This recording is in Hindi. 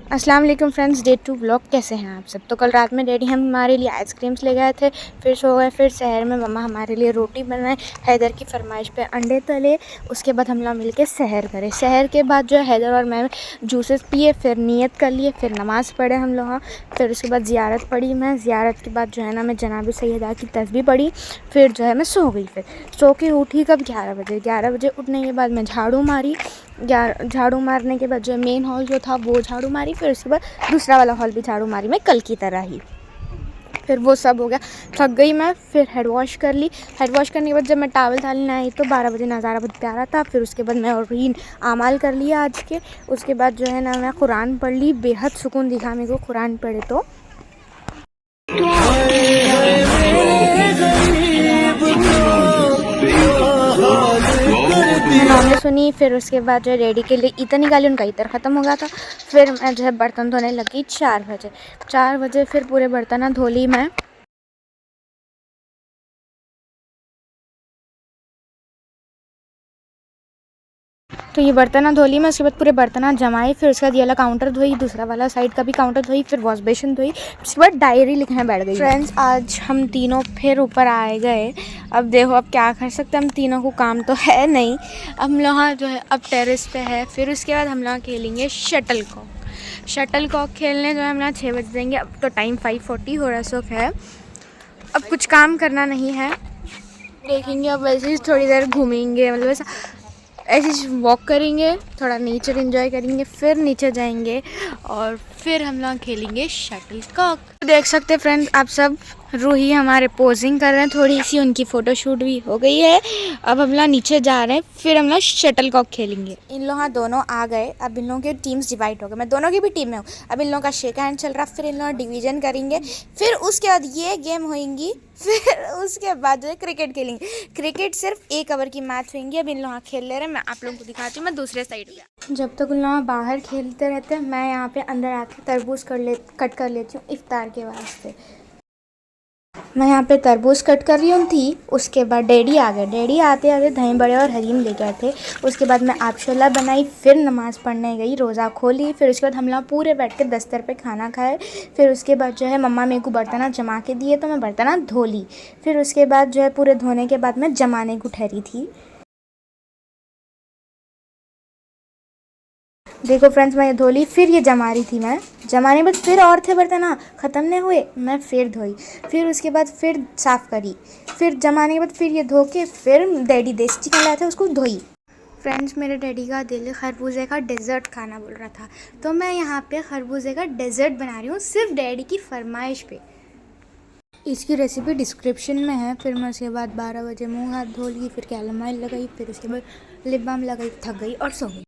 अस्सलाम वालेकुम फ्रेंड्स, डे 2 व्लॉग। कैसे हैं आप सब। तो कल रात में डैडी हम हमारे लिए आइसक्रीम्स ले गए थे, फिर सो गए। फिर शहर में मम्मा हमारे लिए रोटी बनाए, हैदर की फरमाइश पे अंडे तले। उसके बाद हम लोग मिलके सहर करे। सहर के बाद जो है हैदर और मैं जूसेस पिए, फिर नियत कर लिए, फिर नमाज़ पढ़े हम लोग। फिर उसके बाद ज़ियारत पढ़ी मैं। ज़ियारत के बाद जो है ना मैं जनाब सैयदा की तस्बीह पढ़ी। फिर जो है मैं सो गई। फिर सो के उठी कब 11 बजे। 11 बजे उठने के बाद मैं झाड़ू मारी। झाड़ू मारने के बाद जो मेन हॉल जो था वो झाड़ू मारी। फिर उसके बाद दूसरा वाला हॉल भी झाड़ू मारी मैं कल की तरह ही। फिर वो सब हो गया, थक गई मैं। फिर हेड वॉश कर ली। हेड वॉश करने के बाद जब मैं टावल डालने आई तो 12 बजे नज़ारा बहुत प्यारा था। फिर उसके बाद मैं और आमाल कर लिया आज के। उसके बाद जो है ना मैं कुरान पढ़ ली। बेहद सुकून दिखा मेरे को कुरान पढ़े तो। मैंने सुनी। फिर उसके बाद जो है रेडी के लिए ईतर निकाली, उनका ईतर ख़त्म हो गया था। फिर मैं जो है बर्तन धोने लगी 4 बजे। 4 बजे फिर पूरे बर्तन धो ली मैं। तो ये बर्तन धो ली मैं। उसके बाद पूरे बर्तन जमाए। फिर उसके बाद ये वाला काउंटर धोई, दूसरा वाला साइड का भी काउंटर धोई, फिर वॉश बेसिन धोई। उसके बाद डायरी लिखने बैठ गई। फ्रेंड्स, आज हम तीनों फिर ऊपर आए गए। अब देखो अब क्या कर सकते हैं, हम तीनों को काम तो है नहीं। हम लोग जो है अब टेरेस पे है। फिर उसके बाद हम लोग खेलेंगे शटल कॉक। शटल कॉक खेलने जो है हम लोग 6 बज देंगे। अब तो टाइम 5:40 हो रहा सो है। अब कुछ काम करना नहीं है, देखेंगे। अब वैसे ही थोड़ी देर घूमेंगे, मतलब ऐसा ऐसे वॉक करेंगे, थोड़ा नेचर एंजॉय करेंगे, फिर नीचे जाएंगे और फिर हम लोग खेलेंगे शटल कॉक। देख सकते हैं फ्रेंड्स आप सब, रूही हमारे पोजिंग कर रहे हैं थोड़ी सी, उनकी फ़ोटोशूट भी हो गई है। अब हम लोग नीचे जा रहे हैं, फिर हम लोग शटल कॉक खेलेंगे। इन लोग दोनों आ गए। अब इन लोगों के टीम्स डिवाइड हो गए, मैं दोनों की भी टीम में हूँ। अब इन लोगों का शेक हैंड चल रहा, फिर इन लोग डिवीजन करेंगे। फिर उसके बाद ये गेम होएंगी। फिर उसके बाद जो है क्रिकेट खेलेंगे। क्रिकेट सिर्फ 1 ओवर की मैच होंगी। अब इन लोग खेल ले रहे हैं, मैं आप लोगों को दिखाती हूँ। मैं दूसरे साइड पे, जब तक उन लोग बाहर खेलते रहते हैं मैं यहाँ पे अंदर आके तरबूज कट कर लेती हूँ इफ्तार के वास्ते। मैं यहाँ पे तरबूज कट कर रही हूँ थी। उसके बाद डैडी आ गए। डैडी आते आते दही बड़े और हलीम ले गए थे। उसके बाद मैं आबशोला बनाई, फिर नमाज़ पढ़ने गई, रोज़ा खोली। फिर उसके बाद हम लोग पूरे बैठ के दस्तर पे खाना खाए। फिर उसके बाद जो है मम्मा मेरे को बर्तन जमा के दिए तो मैं बर्तन धो ली। फिर उसके बाद जो है पूरे धोने के बाद मैं जमाने को ठहरी थी। देखो फ्रेंड्स, मैं ये धो ली, फिर ये जमा रही थी मैं। जमाने बाद फिर और थे बर्तन ख़त्म नहीं हुए, मैं फिर धोई। फिर उसके बाद फिर साफ़ करी। फिर जमाने के बाद फिर ये धो के फिर डैडी देसी चिकन लाया था उसको धोई। फ्रेंड्स, मेरे डैडी का दिल खरबूजे का डेज़र्ट खाना बोल रहा था, तो मैं यहाँ पे खरबूजे का डेज़र्ट बना रही हूँ सिर्फ डैडी की फरमाइश पे। इसकी रेसिपी डिस्क्रिप्शन में है। फिर मैं उसके बाद 12 बजे मुँह हाथ धो ली, फिर कैलेमाइल लगाई, फिर उसके बाद लिप बाम लगाई, थक गई और सो गई।